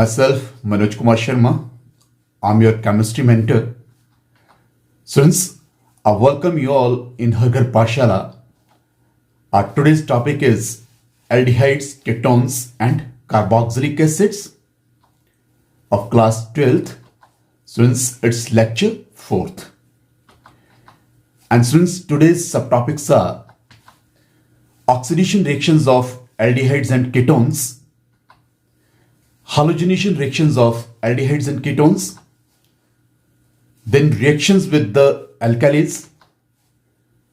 Myself, Manoj Kumar Sharma. I'm your chemistry mentor. Students, I welcome you all in Harghar Pashala. Our today's topic is aldehydes, ketones, and carboxylic acids of class 12th. Students, it's lecture 4th. And students, today's subtopics are oxidation reactions of aldehydes and ketones, halogenation reactions of aldehydes and ketones, then reactions with the alkalis,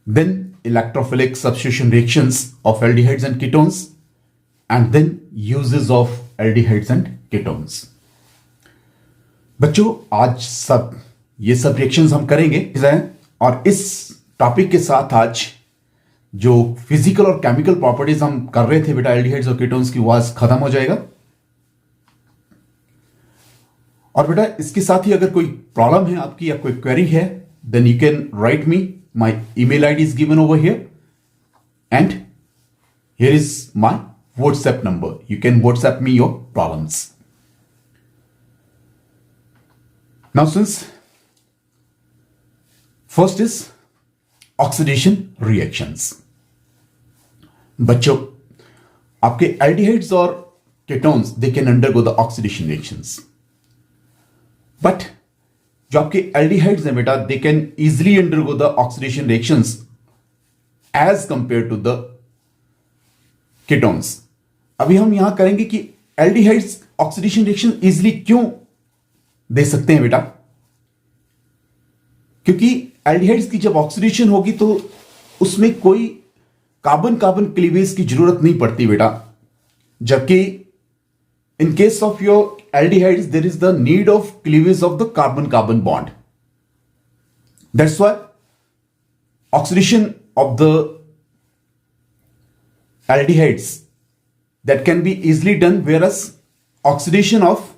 then electrophilic substitution reactions of aldehydes and ketones, and then uses of aldehydes and ketones. बच्चों आज ये सब reactions हम करेंगे और इस topic के साथ आज जो फिजिकल और केमिकल प्रॉपर्टीज हम कर रहे थे बेटा एल्डिहाइड्स और कीटोन्स की वो आज खत्म हो जाएगा। और बेटा इसके साथ ही अगर कोई प्रॉब्लम है आपकी या कोई क्वेरी है then you can write me, my email ID is given over here and here is my WhatsApp number, you can WhatsApp me your problems. Now since first is oxidation reactions. बच्चों आपके aldehydes और ketones they can undergo the oxidation reactions, but जो आपके aldehydes हैं बेटा they can easily undergo the oxidation reactions as compare to the ketones. अभी हम यहां करेंगे कि एल्डिहाइड्स ऑक्सीडेशन रिएक्शन इजिली क्यों दे सकते हैं बेटा, क्योंकि एल्डिहाइड्स की जब ऑक्सीडेशन होगी तो उसमें कोई कार्बन कार्बन क्लीवेज की जरूरत नहीं पड़ती बेटा, जबकि in case of your aldehydes there is the need of cleavage of the carbon carbon bond. That's why oxidation of the aldehydes that can be easily done, whereas oxidation of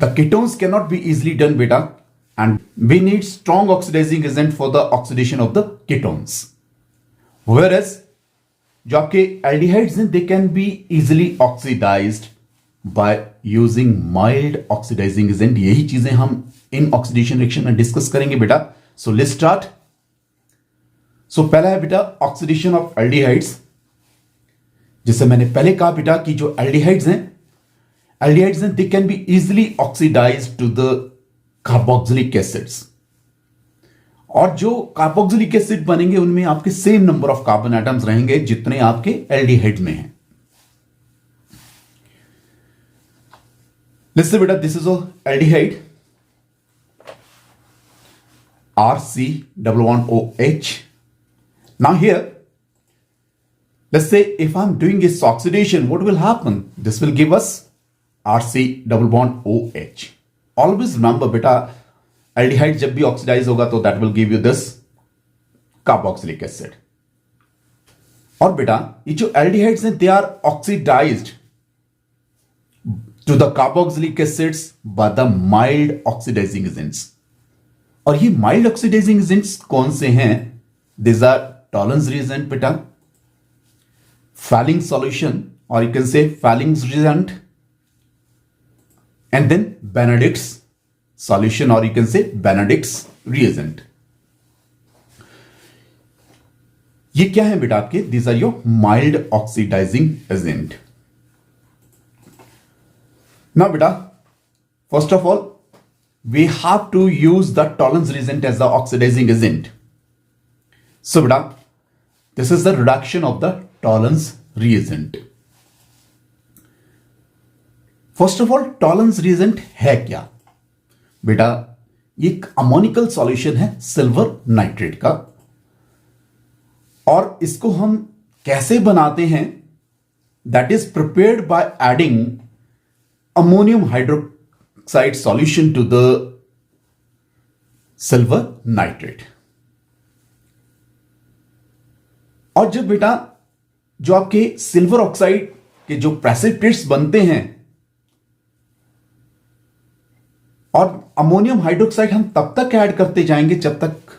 the ketones cannot be easily done beta, and we need strong oxidizing agent for the oxidation of the ketones, whereas जो आपके aldehydes हैं they can be easily oxidized by using mild oxidizing agent. यही चीजें हम इन oxidation reaction में discuss करेंगे बेटा। So let's start. सो पहला है बेटा ऑक्सीडेशन ऑफ एल्डिहाइड्स। जैसे मैंने पहले कहा बेटा कि जो एल्डिहाइड्स हैं they can be easily oxidized to the carboxylic acids, और जो कार्बोक्सिलिक एसिड बनेंगे उनमें आपके same number of carbon atoms रहेंगे जितने आपके एल्डिहाइड में हैं। लेट्स से बेटा this is aldehyde RC1OH। Now here let's say if I am doing this oxidation what will happen, this will give us RC1OH। Always remember बेटा aldehyde जब भी oxidize होगा तो that will give you this carboxylic acid. और बेटा ये जो aldehydes हैं they are oxidised to the carboxylic acids by the mild oxidising agents. और ये माइल्ड ऑक्सीडाइजिंग एजेंट्स कौन से हैं? दिस आर टॉलेंस रिएजेंट बेटा, फैलिंग सॉल्यूशन और you can say Fehling's reagent, and then Benedict's solution or you can say Benedict's reagent। ये क्या है बेटा आपके? These are your mild oxidizing agent। Now बेटा first of all we have to use the Tollens reagent as the oxidizing agent। So बेटा this is the reduction of the Tollens reagent। First of all Tollens reagent है क्या बेटा? ये एक ammoniacal solution है silver nitrate का, और इसको हम कैसे बनाते हैं? That is prepared by adding ammonium hydroxide solution to the silver nitrate. और जब बेटा जो आपके सिल्वर ऑक्साइड के जो प्रेसिपिटेट्स बनते हैं और अमोनियम हाइड्रोक्साइड हम तब तक ऐड करते जाएंगे जब तक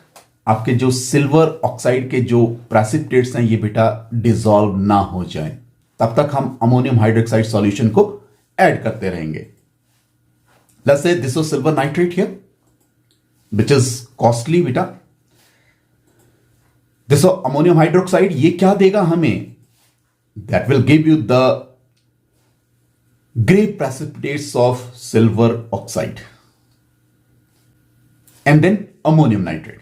आपके जो सिल्वर ऑक्साइड के जो प्रेसिपिटेट्स हैं ये बेटा डिसॉल्व ना हो जाए, तब तक हम अमोनियम हाइड्रोक्साइड सॉल्यूशन को ऐड करते रहेंगे. Let's say this was silver nitrate here, which is costly beta. This is ammonium hydroxide. ये क्या देगा हमें? That will give you the gray precipitates of silver oxide. And then ammonium nitrate.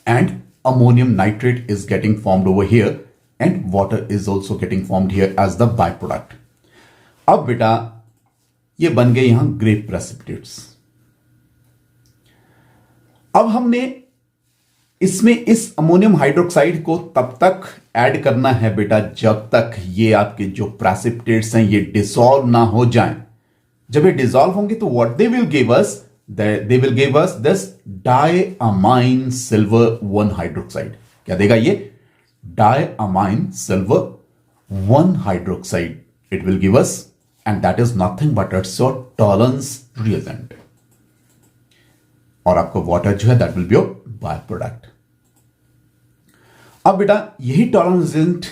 And ammonium nitrate is getting formed over here, and water is also getting formed here as the byproduct. अब बेटा ये बन गए यहां grey precipitates. अब हमने इसमें इस अमोनियम हाइड्रोक्साइड को तब तक ऐड करना है बेटा जब तक ये आपके जो प्रेसिपिटेट्स हैं ये डिसॉल्व ना हो जाएं. जब ये डिसॉल्व होंगे तो what they will give us, they will give us this diammine silver 1 hydroxide. क्या देगा ये? Diammine silver 1 hydroxide. It will give us, and that is nothing but it's your tolerance reagent. और आपका वाटर जो है that will be your byproduct. अब बेटा यही टॉलरेंस रिएजेंट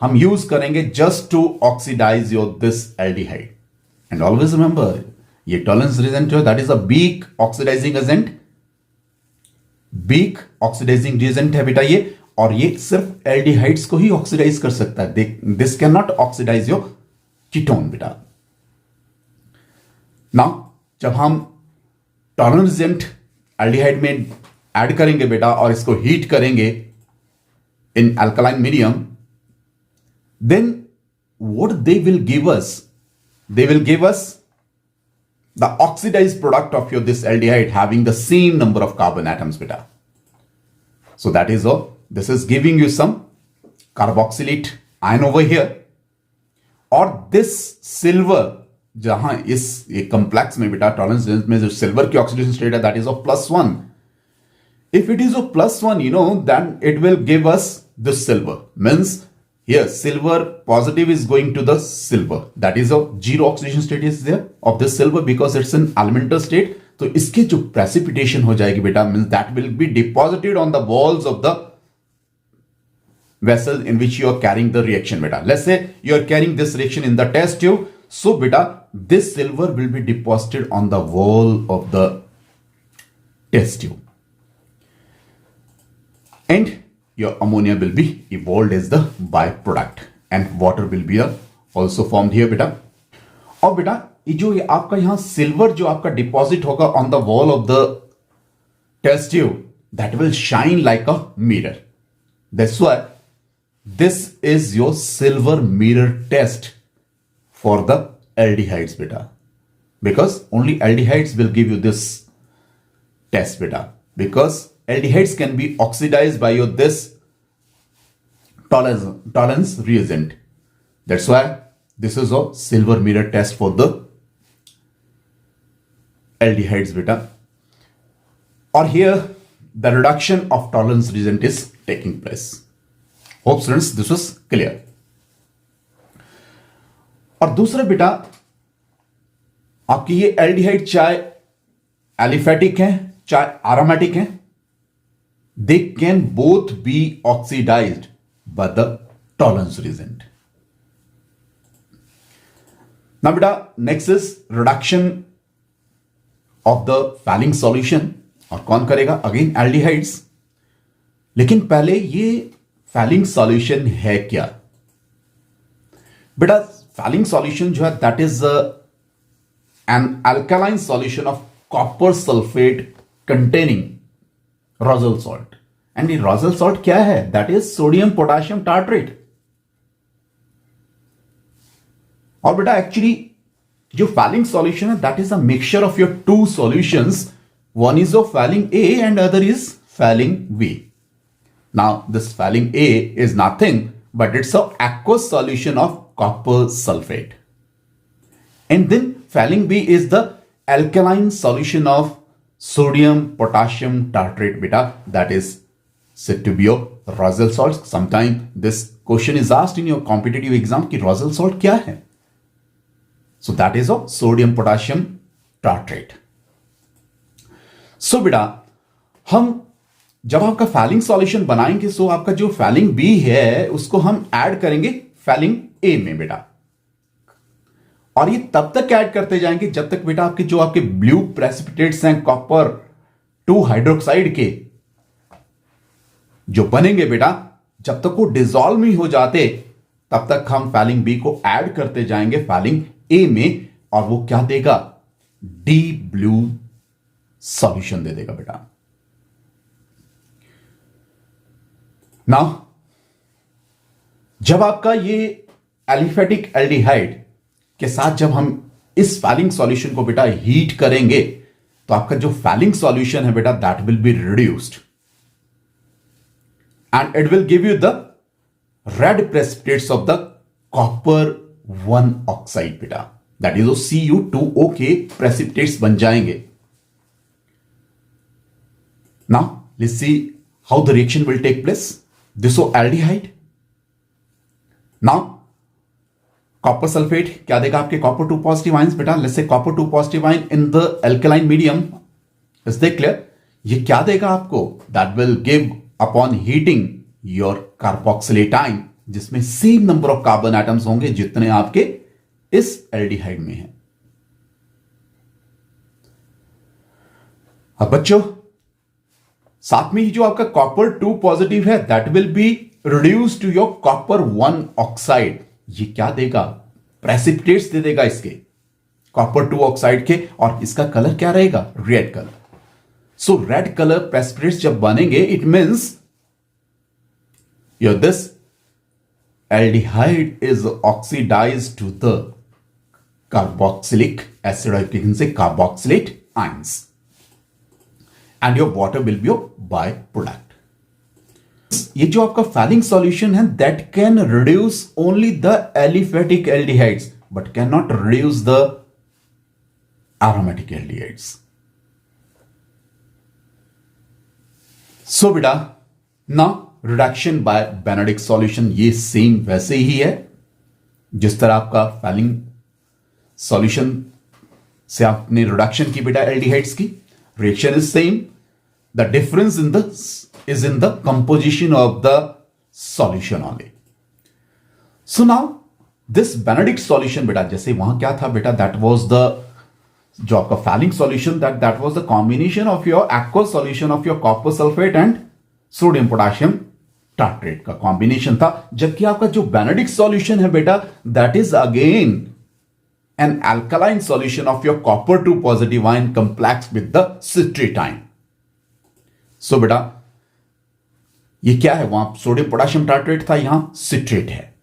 हम यूज करेंगे just to oxidize your this aldehyde. And always remember ये टॉलरेंस रिएजेंट जो है that is a weak oxidizing agent. weak oxidizing reagent है बेटा ये, और ये सिर्फ एल्डिहाइड्स को ही ऑक्सीडाइज कर सकता है. This can not oxidize your ketone बेटा. नाउ जब हम टॉलरेंस रिएजेंट एल्डिहाइड में ऐड करेंगे बेटा और इसको हीट करेंगे in alkaline medium, then what they will give us? They will give us the oxidized product of your this aldehyde having the same number of carbon atoms beta. So that is all. This is giving you some carboxylate ion over here. और this silver जहां इस complex में बेटा tolerance में जो silver की oxidation state है that is of +1. If it is of +1, you know, then it will give us this silver. Means here silver positive is going to the silver. That is a 0 oxidation state is there of this silver because it's an elemental state. तो इसके जो precipitation हो जाएगी बेटा means that will be deposited on the walls of the vessel in which you are carrying the reaction beta. Let's say you are carrying this reaction in the test tube. So beta this silver will be deposited on the wall of the test tube. And your ammonia will be evolved as the byproduct and water will be also formed here beta. और बेटा ये जो आपका यहां silver जो आपका deposit होगा on the wall of the test tube that will shine like a mirror. That's why this is your silver mirror test for the aldehydes बेटा, because only aldehydes will give you this test बेटा, because aldehydes can be oxidized by your this tolerance reagent. That's why this is a silver mirror test for the aldehydes beta. Or here the reduction of tolerance reagent is taking place. Hope students this was clear. और दूसरा बेटा आपकी ये aldehyde चाहे aliphatic है चाहे aromatic है, they can both be oxidized by the tolerance reagent. Now beta next is reduction of the Fehling solution. और कौन करेगा? Again aldehydes. लेकिन पहले ये Fehling solution है क्या बेटा? Fehling solution जो है that is an alkaline solution of copper sulfate containing Rosal salt. And ये Rosal salt क्या है? That is sodium potassium tartrate. और बेटा एक्चुअली जो Fehling solution है that is a mixture of your two solutions. One is of Fehling A and other is Fehling B. Now this Fehling A is nothing but it's a aqueous solution of copper sulfate. And then Fehling B is the alkaline solution of sodium potassium tartrate beta, that is said to be your Rosal salt. Sometime this question is asked in your competitive exam कि Rosal salt क्या है? So that is a sodium potassium tartrate. So बेटा हम जब आपका Fehling solution बनाएंगे so आपका जो Fehling B है उसको हम ऐड करेंगे Fehling A में बेटा. और ये तब तक ऐड करते जाएंगे जब तक बेटा आपके जो आपके ब्लू प्रेसिपिटेट्स हैं कॉपर 2 हाइड्रोक्साइड के जो बनेंगे बेटा, जब तक वो डिसॉल्व नहीं हो जाते तब तक हम फैलिंग बी को ऐड करते जाएंगे फैलिंग ए में, और वो क्या देगा, डी ब्लू सॉल्यूशन दे देगा बेटा। नाउ जब आपका ये एलिफेटिक एल्डिहाइड के साथ जब हम इस फैलिंग सॉल्यूशन को बेटा हीट करेंगे तो आपका जो फैलिंग सॉल्यूशन है बेटा that will be reduced and it will give you the red precipitates of the copper 1 oxide बेटा, दैट इज Cu2O के प्रेसिपिटेट्स बन जाएंगे। Now let's see how the reaction will take place. This aldehyde, now copper sulphate क्या देगा आपके copper 2 positive ions बेटा, let's say copper 2 positive ion in the alkaline medium, is that clear? ये क्या देगा आपको, that will give upon heating your carboxylate ion, जिसमें same number of carbon atoms होंगे जितने आपके इस एल्डिहाइड में हैं। अब बच्चों साथ में ही जो आपका कॉपर 2 पॉजिटिव है that will be reduce to your copper 1 oxide, ये क्या देगा, प्रेसिपिटेट्स दे देगा इसके कॉपर 2 ऑक्साइड के, और इसका कलर क्या रहेगा, red colour. So red colour precipitates जब बनेंगे it means your this aldehyde is oxidised to the carboxylic acid, और you can say carboxylate ions, and your water will be your byproduct. ये जो आपका फैलिंग सॉल्यूशन है that can reduce only the aliphatic aldehydes but can not reduce the aromatic aldehydes. So बेटा now reduction by Benedict solution, ये same वैसे ही है जिस तरह आपका फैलिंग सॉल्यूशन से आपने रिडक्शन की बेटा एल्डिहाइड्स की, reaction is same, the difference in the is in the composition of the solution only. So now this Benedict solution बेटा, जैसे वहां क्या था बेटा, that was the जो आपका Fehling solution that was the combination of your aqueous solution of your copper sulfate and sodium potassium tartrate का combination था, जबकि आपका जो Benedict solution है बेटा that is again an alkaline solution of your copper 2 positive ion complex with the citrate ion. So बेटा ये क्या है, वहां सोडियम पोटेशियम टार्ट्रेट था, यहां सिट्रेट है।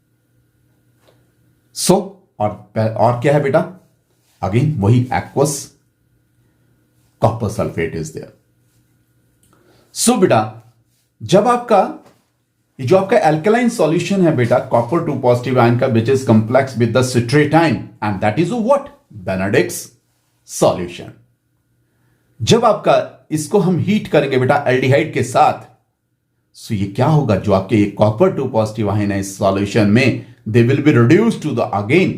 सो और क्या है बेटा, अगेन वही aqueous copper sulphate is there. So बेटा जब आपका ये जो आपका एल्कलाइन सॉल्यूशन है बेटा कॉपर 2 पॉजिटिव आयन का which is complex with the citrate ion and that is what, Benedict solution. जब आपका इसको हम हीट करेंगे बेटा एल्डिहाइड के साथ, सो ये क्या होगा, जो आपके ये कॉपर 2 पॉजिटिव आयन है इस सॉल्यूशन में they will be reduced to the again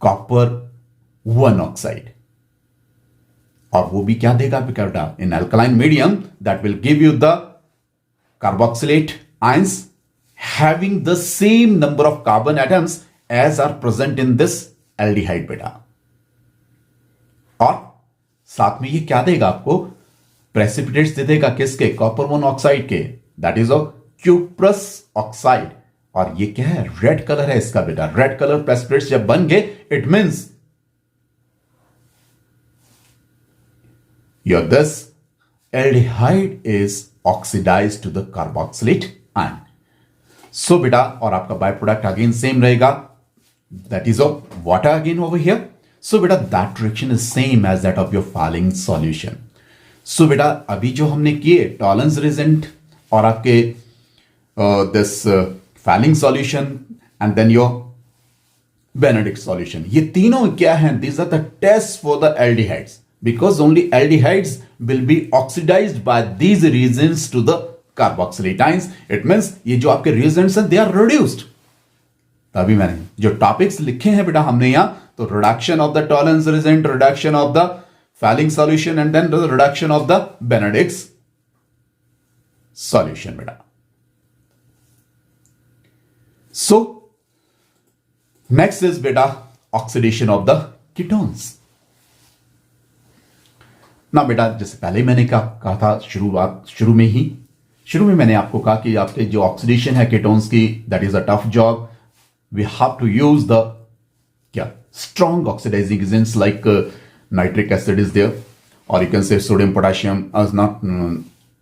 copper 1 oxide, और वो भी क्या देगा बेटा in alkaline medium that will give you the carboxylate ions having the same number of carbon atoms as are present in this aldehyde बेटा, और साथ में ये क्या देगा आपको, प्रेसिपिटेट्स दे देगा किसके, कॉपर 1 ऑक्साइड के, that is of cuprous oxide, और ये क्या है, रेड कलर है इसका बेटा। रेड कलर प्रेसिपिटेट्स जब बन गए it means your this aldehyde is oxidised to the carboxylate ion. So बेटा और आपका बाय प्रोडक्ट अगेन सेम रहेगा, that is of water again over here. So बेटा that reaction is same as that of your Fehling solution. So बेटा अभी जो हमने किए टॉलरेंस रिजेंट और आपके this Fehling solution and then your Benedict solution, ये तीनों क्या हैं, these are the test for the aldehydes because only aldehydes will be oxidized by these reagents to the carboxylate ions. It means ये जो आपके Regents हैं they are reduced. तभी मैंने जो टॉपिक्स लिखे हैं बेटा हमने यहां, तो reduction of the Tollens reagent, reduction of the Fehling solution and then the reduction of the Benedict solution बेटा। So Next is beta oxidation of the ketones. ना बेटा, जैसे पहले मैंने कहा था शुरू में मैंने आपको कहा कि आपके जो ऑक्सीडेशन है कीटोन्स की, that is a tough job. We have to use the क्या strong oxidising agents like nitric acid is there, और you can say sodium potassium as not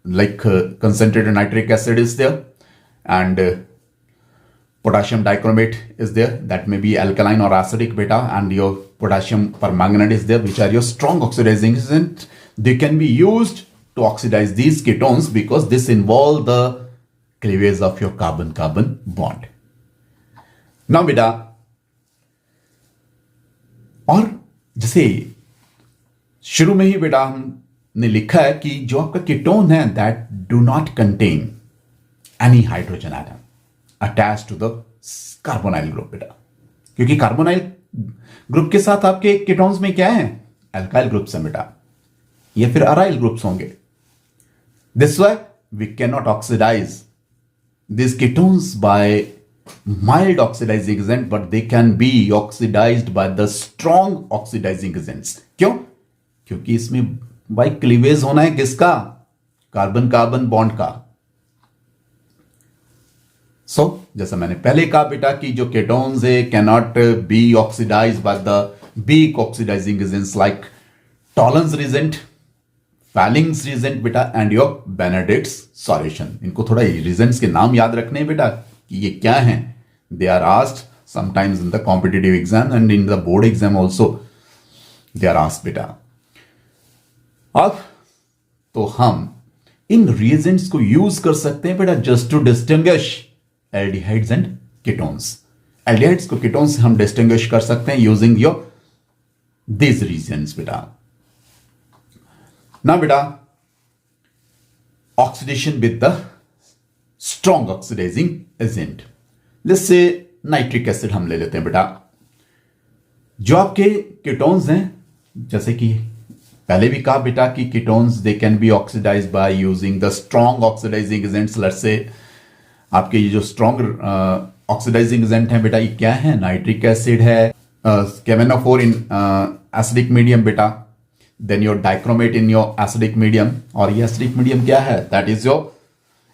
like concentrated nitric acid is there, and potassium dichromate is there, that may be alkaline or acidic beta, and your potassium permanganate is there, which are your strong oxidizing agents. They can be used to oxidize these ketones because this involve the cleavage of your carbon-carbon bond. Now beta, और जैसे शुरू में ही बेटा हमने लिखा है कि जो आपका कीटोन है that do not contain any hydrogen atom attach to the carbonyl group बेटा, क्योंकि कार्बोनाइल ग्रुप के साथ आपके कीटोन्स में क्या है, अल्काइल ग्रुप्स हैं बेटा, या फिर अराइल ग्रुप्स होंगे. This why we can not oxidize these ketones by mild oxidizing agent, but they can be oxidized by the strong oxidizing agents. क्यों? क्योंकि इसमें बाई क्लीवेज होना है किसका, कार्बन कार्बन बॉन्ड का. सो जैसा मैंने पहले कहा बेटा कि जो केटोन्स है can not be oxidize by the weak oxidizing agents like Tollens reagent, Fehling's reagent बेटा, एंड योर बेनेडिक्ट्स सॉल्यूशन. इनको थोड़ा रिजेंट्स के नाम याद रखने बेटा कि ये क्या हैं. They are asked sometimes in the competitive exam and in the board exam also they are asked बेटा. अब तो हम इन रिएजेंट्स को यूज कर सकते हैं बेटा just to distinguish aldehydes and ketones. Aldehydes को कीटोन्स से हम डिस्टिंग्विश कर सकते हैं यूजिंग योर दिस रिएजेंट्स बेटा. ना बेटा, oxidation with the strong oxidizing agent. Let's say nitric acid हम ले लेते हैं बेटा. जो आपके कीटोन्स हैं, जैसे कि पहले भी कहा बेटा कि ketones they can be oxidize by using the strong oxidising agents. Let's say आपके ये जो स्ट्रॉन्ग ऑक्सीडाइजिंग एजेंट है बेटा, ये क्या है, नाइट्रिक एसिड है, KMnO4 इन एसिडिक मीडियम बेटा, then your dichromate in your acidic medium. और ये एसिडिक मीडियम क्या है, दैट इज योर,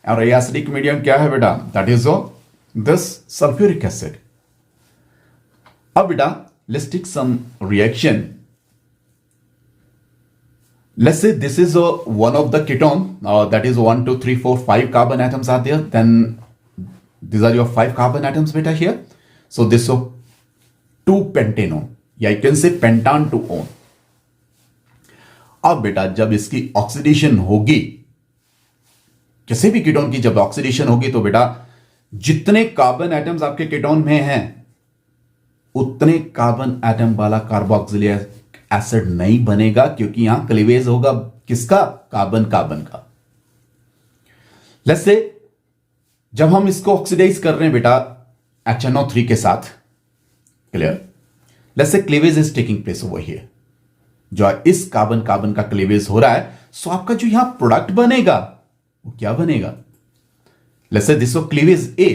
और ये एसिडिक मीडियम क्या है बेटा, that is your this sulphuric acid. अब बेटा let's take some reaction. Let's say this is one of the ketone, that is 1, 2, 3, 4, 5 carbon atoms are there. Then these are your 5 carbon atoms beta here. So this is 2 pentanone, या you can say pentan to one. अब बेटा जब इसकी oxidation होगी, किसी भी ketone की जब ऑक्सीडेशन होगी, तो बेटा जितने कार्बन एटम्स आपके कीटोन में हैं उतने कार्बन एटम वाला कार्बोक्सिलिक एसिड नहीं बनेगा, क्योंकि यहां क्लीवेज होगा किसका, कार्बन कार्बन का. लेट्स से जब हम इसको ऑक्सीडाइज कर रहे हैं बेटा HNO3 के साथ, clear, let's say cleavage is taking place over here. जो इस कार्बन कार्बन का क्लीवेज हो रहा है, सो आपका जो यहां प्रोडक्ट बनेगा वो क्या बनेगा, let's say this cleavage A.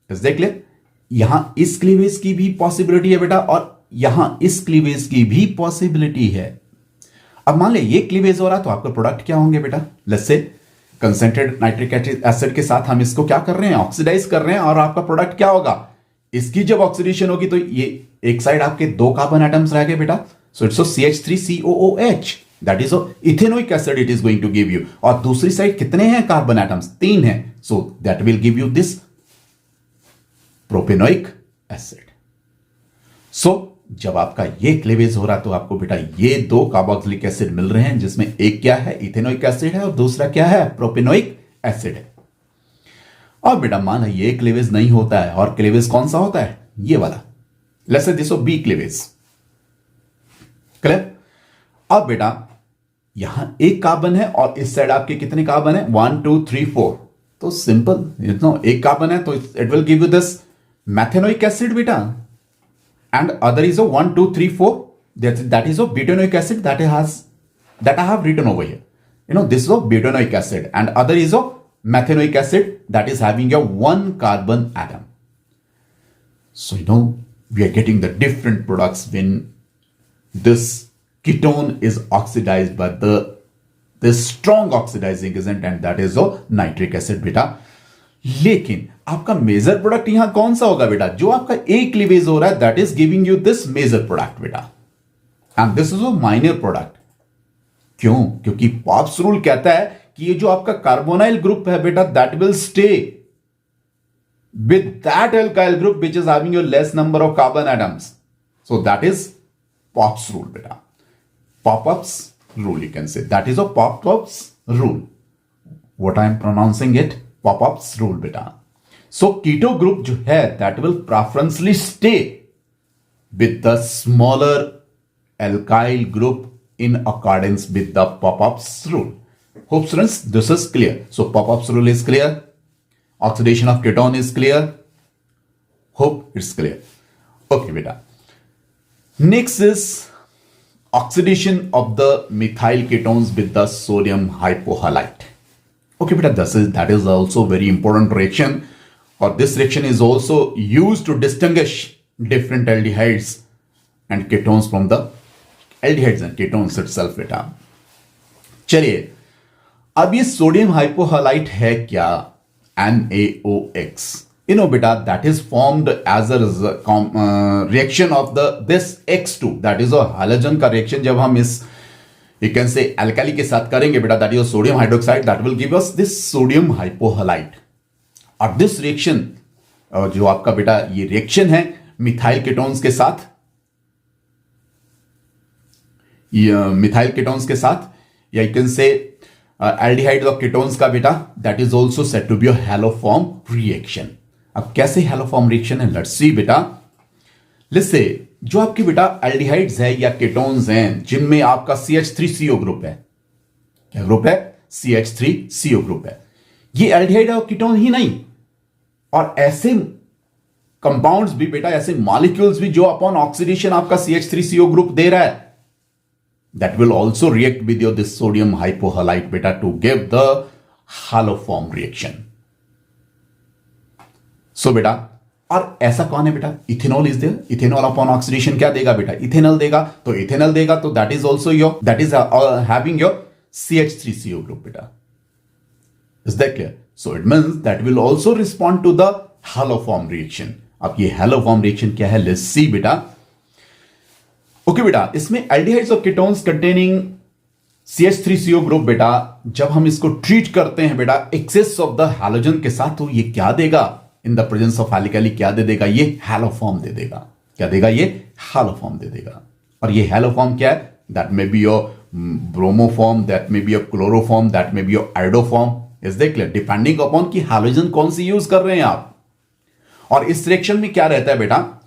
Is that clear? यहां इस क्लीवेज की भी पॉसिबिलिटी है बेटा, और यहां इस क्लीवेज की भी पॉसिबिलिटी है. अब मान ले ये क्लीवेज हो रहा, तो आपका प्रोडक्ट क्या होंगे बेटा, लेट्स से कंसंट्रेटेड नाइट्रिक एसिड के साथ हम इसको क्या कर रहे हैं, ऑक्सीडाइज कर रहे हैं, और आपका प्रोडक्ट क्या होगा, इसकी जब ऑक्सीडेशन होगी तो ये एक साइड आपके 2 कार्बन एटम्स रह गए बेटा. So it's CH3COOH, that is ethanoic acid it is going to give you. और दूसरी साइड कितने हैं कार्बन एटम्स, 3 हैं. So that will give you this propanoic acid. So जब आपका ये क्लीवेज हो रहा है, तो आपको बेटा ये 2 कार्बोक्सिलिक एसिड मिल रहे हैं, जिसमें एक क्या है, इथेनोइक एसिड है, और दूसरा क्या है, प्रोपेनोइक एसिड है. और बेटा मान ये क्लीवेज नहीं होता है, और क्लीवेज कौन सा होता है, ये वाला, let's say this B cleavage. Clear? अब बेटा यहां एक कार्बन है, और इस साइड आपके कितने कार्बन है, 1, 2, 3, 4. तो सिंपल, एक कार्बन है तो it will give you this methanoic acid बेटा, and other is a 1, 2, 3, 4, that is a butanoic acid that I have written over here. This is a butanoic acid, and other is a methanoic acid that is having a 1 carbon atom. So we are getting the different products when this ketone is oxidized by this strong oxidizing agent, and that is nitric acid बेटा। लेकिन आपका major product यहां कौन सा होगा बेटा? जो आपका ए क्लीवेज हो रहा है, that is giving you this major product बेटा, and this is a minor product. क्यों? क्योंकि पॉप्स रूल कहता है कि ये जो आपका कार्बोनाइल ग्रुप है बेटा, that will stay with that alkyl group which is having your less number of carbon atoms. So that is pops rule बेटा, popups rule, you can say that is a pop-ups rule. What I am pronouncing it, pop-ups rule beta. So keto group जो है, that will preferentially stay with the smaller alkyl group in accordance with the pop-ups rule. Hope students this is clear. So pop-ups rule is clear, oxidation of ketone is clear, hope it's clear. Okay beta, next is oxidation of the methyl ketones with the sodium hypohalite. Okay beta, that is also very important reaction, or this reaction is also used to distinguish different aldehydes and ketones from the aldehydes and ketones itself beta. चलिए, अब ये sodium हाइपोहालाइट है क्या? NaOH. You know beta, that is formed as a reaction of this X2, that is a halogen का reaction। जब हम इस you can say alkali के साथ करेंगे बेटा, that is a sodium hydroxide, that will give us this sodium hypohalite। और this reaction जो आपका बेटा ये reaction है मिथाइल कीटोन्स के साथ, मिथाइल कीटोन्स के साथ, या you can say aldehyde of ketones का बेटा, that is also said to be a haloform reaction। अब कैसे हेलोफॉर्म रिएक्शन है, लेट्स सी बेटा। लेट्स से जो आपकी बेटा एल्डिहाइड्स है या कीटोन्स हैं जिनमें आपका CH3CO ग्रुप है, क्या ग्रुप है? CH3CO ग्रुप है। ये एल्डिहाइड और कीटोन ही नहीं, और ऐसे कंपाउंड्स भी बेटा, ऐसे मॉलिक्यूल्स भी जो अपॉन ऑक्सीडेशन आपका CH3CO ग्रुप दे रहा है, that will also react with your this sodium hypohalite बेटा to give the haloform reaction. So बेटा, और ऐसा कौन है बेटा? Ethanol is there. Ethanol upon oxidation क्या देगा बेटा? इथेनॉल देगा। तो इथेनॉल देगा तो that is also your, that is having your CH3CO group बेटा। Is that clear? So it means that will also respond to the haloform reaction. अब ये हेलोफॉर्म रिएक्शन क्या है? लेट्स सी बेटा। ओके बेटा, इसमें एल्डिहाइड्स और कीटोन्स कंटेनिंग CH3CO ग्रुप बेटा, जब हम इसको ट्रीट करते हैं बेटा एक्सेस ऑफ द हैलोजन के साथ, तो ये क्या देगा? इन द प्रेजेंस ऑफ एल्कली क्या दे देगा? ये हैलोफॉर्म दे देगा। क्या देगा? ये हैलोफॉर्म दे देगा। और ये हैलोफॉर्म क्या है? That may be your bromoform, that may be your chloroform, that may be your iodoform. Is that clear? Depending upon कि हैलोजन कौन सी यूज कर रहे हैं आप। और इस रिएक्शन में क्या रहता है बेटा?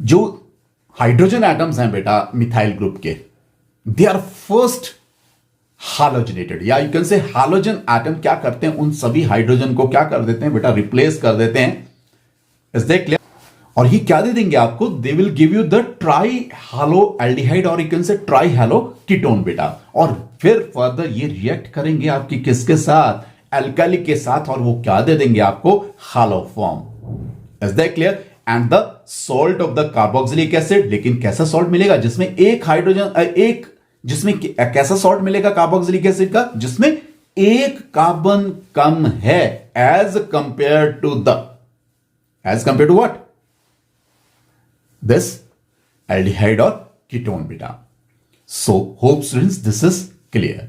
जो हाइड्रोजन एटम्स हैं बेटा मिथाइल ग्रुप के, दे आर फर्स्ट हालोजनेटेड, या यू कैन से हालोजन एटम क्या करते हैं? उन सभी हाइड्रोजन को क्या कर देते हैं बेटा? रिप्लेस कर देते हैं। Is that clear? और ये क्या दे देंगे आपको? They will give you the tri halo aldehyde, और you can say tri halo ketone बेटा। और फिर फर्दर ये रिएक्ट करेंगे आपकी किसके साथ? एल्कली के साथ, और वो क्या दे देंगे आपको? Haloform. Is that clear? And the salt of the carboxylic acid. लेकिन कैसा सॉल्ट मिलेगा? जिसमें एक हाइड्रोजन जिसमें कैसा सॉल्ट मिलेगा कार्बोक्सिलिक एसिड का? जिसमें एक कार्बन कम है as compare to what? This aldehyde और कीटोन बेटा। So hope students this is clear.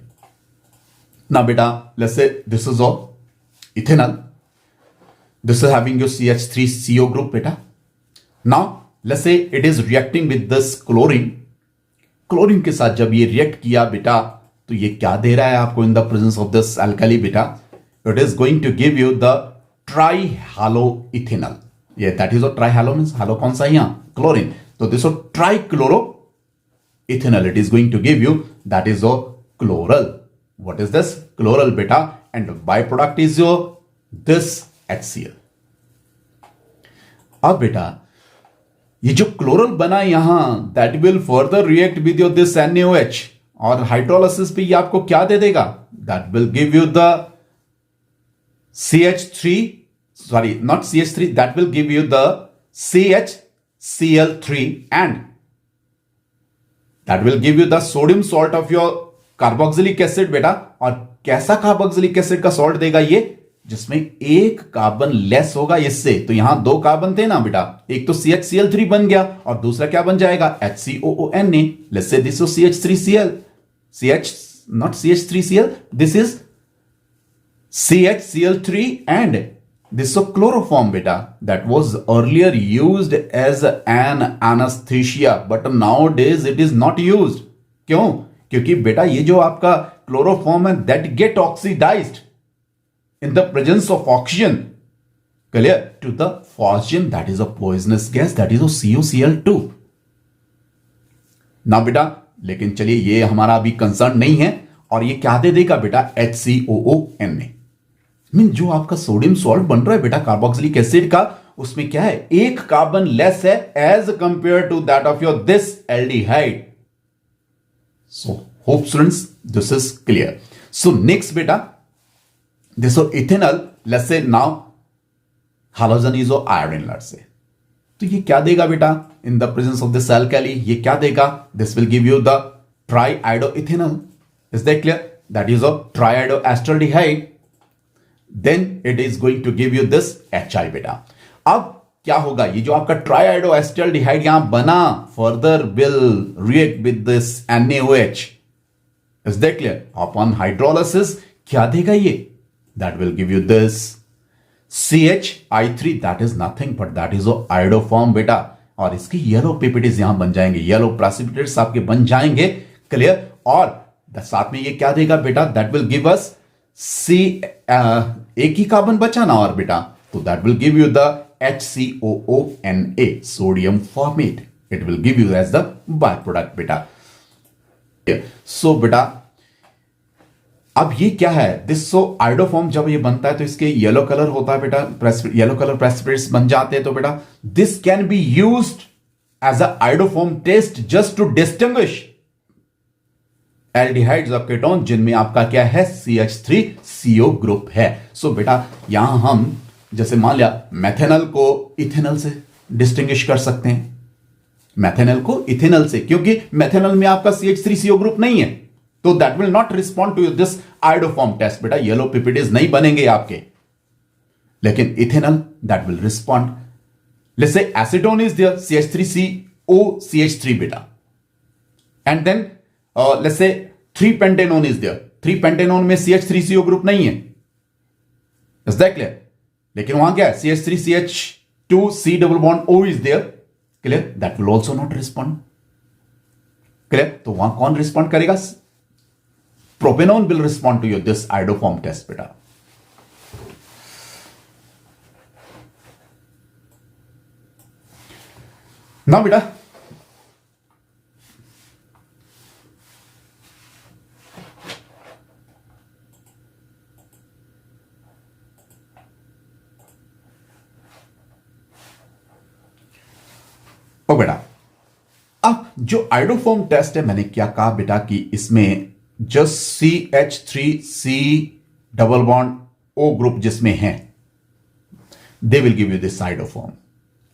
Now बेटा let's say this is of ethanol, this is having your CH3CO group बेटा। Now let's say it is reacting with this chlorine. Chlorine के साथ जब ये react किया बेटा, तो ये क्या दे रहा है आपको? In the presence of this alkali बेटा, it is going to give you the tri halo ethanol. ये that is a tri halo means halo कौन सा? यहां क्लोरीन। तो this tri chloro ethanol it is going to give you, that is a chloral. What is this? Chloral बेटा, and by product is your this HCl। अब बेटा ये जो chloral बना यहां, that will further react with your this NaOH, और hydrolysis पे ये आपको क्या दे देगा? That will give you the CH3, sorry, not CH3, that will give you the CHCl3 and that will give you the sodium salt of your carboxylic acid बेटा। और कैसा carboxylic acid का सॉल्ट देगा ये, जिसमें एक कार्बन लेस होगा इससे। तो यहां दो कार्बन थे ना बेटा, एक तो CHCl3 बन गया और दूसरा क्या बन जाएगा, HCOONA। Let's say this is CH3Cl, CH not CH3Cl, this is CHCl3 and this is a chloroform beta that was earlier used as an anesthesia but nowadays it is not used। क्यों? क्योंकि बेटा ये जो आपका chloroform है that get oxidized in the presence of oxygen, clear, to the phosgene that is a poisonous gas, that is a CuCl2 ना बेटा। लेकिन चलिए ये हमारा अभी कंसर्न नहीं है। और ये क्या दे देगा बेटा, HCOONA। मीन जो आपका सोडियम सॉल्ट बन रहा है बेटा कार्बोक्सिलिक एसिड का, उसमें क्या है, एक कार्बन लेस है as compare to that of your this aldehyde. So hope students this is clear. So next बेटा this ethanol, let's say now hydrogen is iodine, let's say. तो ये क्या देगा बेटा, in the presence of this alkali ये क्या देगा, this will give you the triiodoethanol. Is that clear? That is a triiodoacetaldehyde. Then it is going to give you this HI बेटा। अब क्या होगा, ये जो आपका ट्राइआयोडोएस्टल्डिहाइड यहां बना, further will react with this NaOH। Is that clear? Upon hydrolysis क्या देगा ये, that will give you this CHI3, that is nothing but that is iodoform बेटा। और इसके येलो पिपिटिस यहां बन जाएंगे, येलो प्रेसिपिटेट्स आपके बन जाएंगे, क्लियर। और साथ में ये क्या देगा बेटा, दैट विल गिव अस एक ही कार्बन बचा ना और बेटा, तो that will give you the HCOONA, sodium formate. It will give you as the by product बेटा। सो बेटा अब ये क्या है, दिस आयोडोफॉर्म जब ये बनता है तो इसके येलो कलर होता है बेटा, येलो कलर प्रेसिपिटेट्स बन जाते हैं। तो बेटा this can be used as a iodoform test just to distinguish aldehydes of ketone जिनमें आपका क्या है, CH3CO ग्रुप है। सो बेटा यहां हम जैसे मान लिया मेथेनॉल को इथेनॉल से डिस्टिंग्विश कर सकते हैं, मेथेनॉल को इथेनॉल से, क्योंकि मेथेनॉल में आपका CH3CO ग्रुप नहीं है, तो that will not respond to this iodoform test बेटा, येलो पिपिडिस नहीं बनेंगे आपके। लेकिन ethanol that will respond. Let's say acetone is there, CH3CO CH3 बेटा। And then let's say 3-pentanone is there, 3-pentanone में CH3CO ग्रुप नहीं है, is that clear? लेकिन वहां क्या है, CH3CH2 C double bond O is there, clear, that will also not respond, clear. तो वहां कौन रिस्पॉन्ड करेगा, propanone will respond to your this iodoform test बेटा। ना बेटा ओ बेटा अब जो आयोडोफॉर्म टेस्ट है, मैंने क्या कहा बेटा कि इसमें just CH3C double bond O group जिसमें है, they will give you this iodoform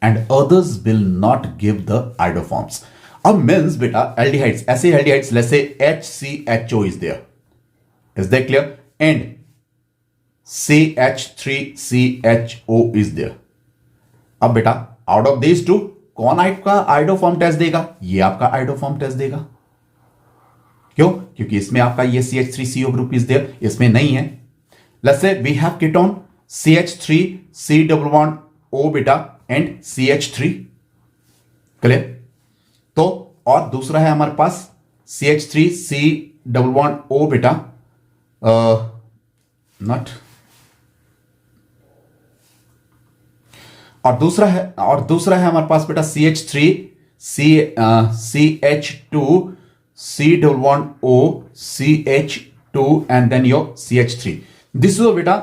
and others will not give the iodoforms. अब मींस बेटा एल्डिहाइड्स, ऐसे aldehydes let's say HCHO is there, is that clear, and CH3CHO is there. अब बेटा out of this to कौन आपका iodoform test देगा, ये आपका आयोडोफॉर्म टेस्ट देगा। क्यों? क्योंकि इसमें आपका ये CH3CO ग्रुप इज देयर, इसमें नहीं है। Let's say we have ketone CH3C double bond O बेटा एंड CH3, क्लियर। तो और दूसरा है हमारे पास CH3C डबल बॉन्ड O बेटा, नॉट, और दूसरा है हमारे पास बेटा CH2C double bond O CH2 and then your CH3। This is बेटा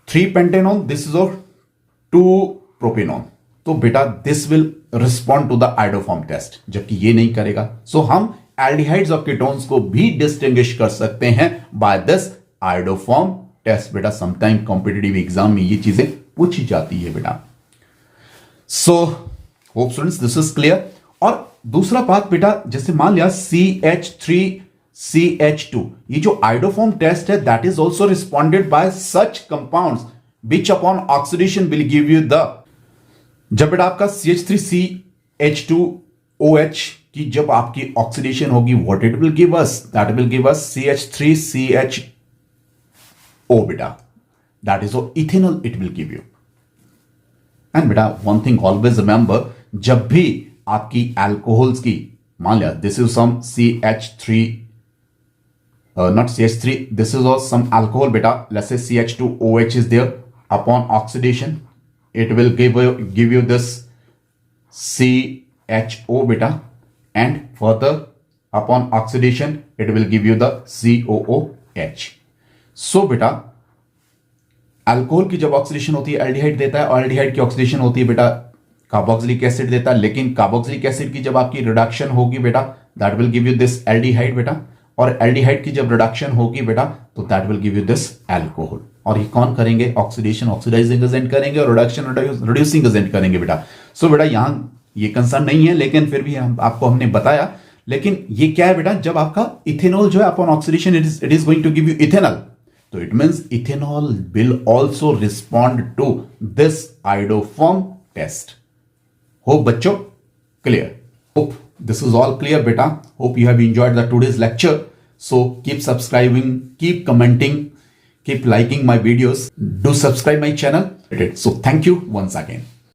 3-pentanone, दिस इज 2-propanone। तो बेटा this will respond to the iodoform test, जबकि ये नहीं करेगा। सो हम एल्डिहाइड्स ऑफ कीटोन्स को भी डिस्टिंग्विश कर सकते हैं बाय दिस आयोडोफॉर्म टेस्ट बेटा। समटाइम कॉम्पिटिटिव एग्जाम में ये चीजें पूछी जाती है बेटा। So hope students this is clear. और दूसरा बात बेटा, जैसे मान लिया CH3CH2, ये जो आइडोफॉर्म टेस्ट है that is also responded by such compounds which upon oxidation will give you the, जब बेटा आपका CH3CH2OH की जब आपकी ऑक्सीडेशन होगी what it will give us, that will give us CH3CHO बेटा, that is ethanol it will give you. And बेटा one thing always remember, जब भी आपकी एल्कोहल्स की, मान लिया this is some CH3 not CH3, this is also some alcohol beta, let's say CH2OH is there, upon oxidation it will give you this CHO beta, and further upon oxidation it will give you the COOH. so beta alcohol की जब oxidation होती है aldehyde देता है, और aldehyde की oxidation होती है बेटा कार्बोक्सिलिक एसिड देता है, लेकिन कार्बोक्सिलिक एसिड की जब आपकी रिडक्शन होगी बेटा that will give you this aldehyde बेटा, और एल्डिहाइड की जब रिडक्शन होगी बेटा तो that will give you this alcohol. और ये कौन करेंगे, ऑक्सीडेशन ऑक्सीडाइजिंग एजेंट करेंगे और रिडक्शन रिड्यूसिंग एजेंट करेंगे बेटा। सो बेटा यहां ये कंसर्न नहीं है, लेकिन फिर भी आपको हमने बताया। लेकिन ये क्या है बेटा, जब आपका इथेनॉल जो है upon oxidation it is going to give you ethanol, तो it means ethanol will also respond to this iodoform test. Hope बच्चों clear, hope this is all clear beta, hope you have enjoyed the today's lecture. So keep subscribing, keep commenting, keep liking my videos, do subscribe my channel. So thank you once again.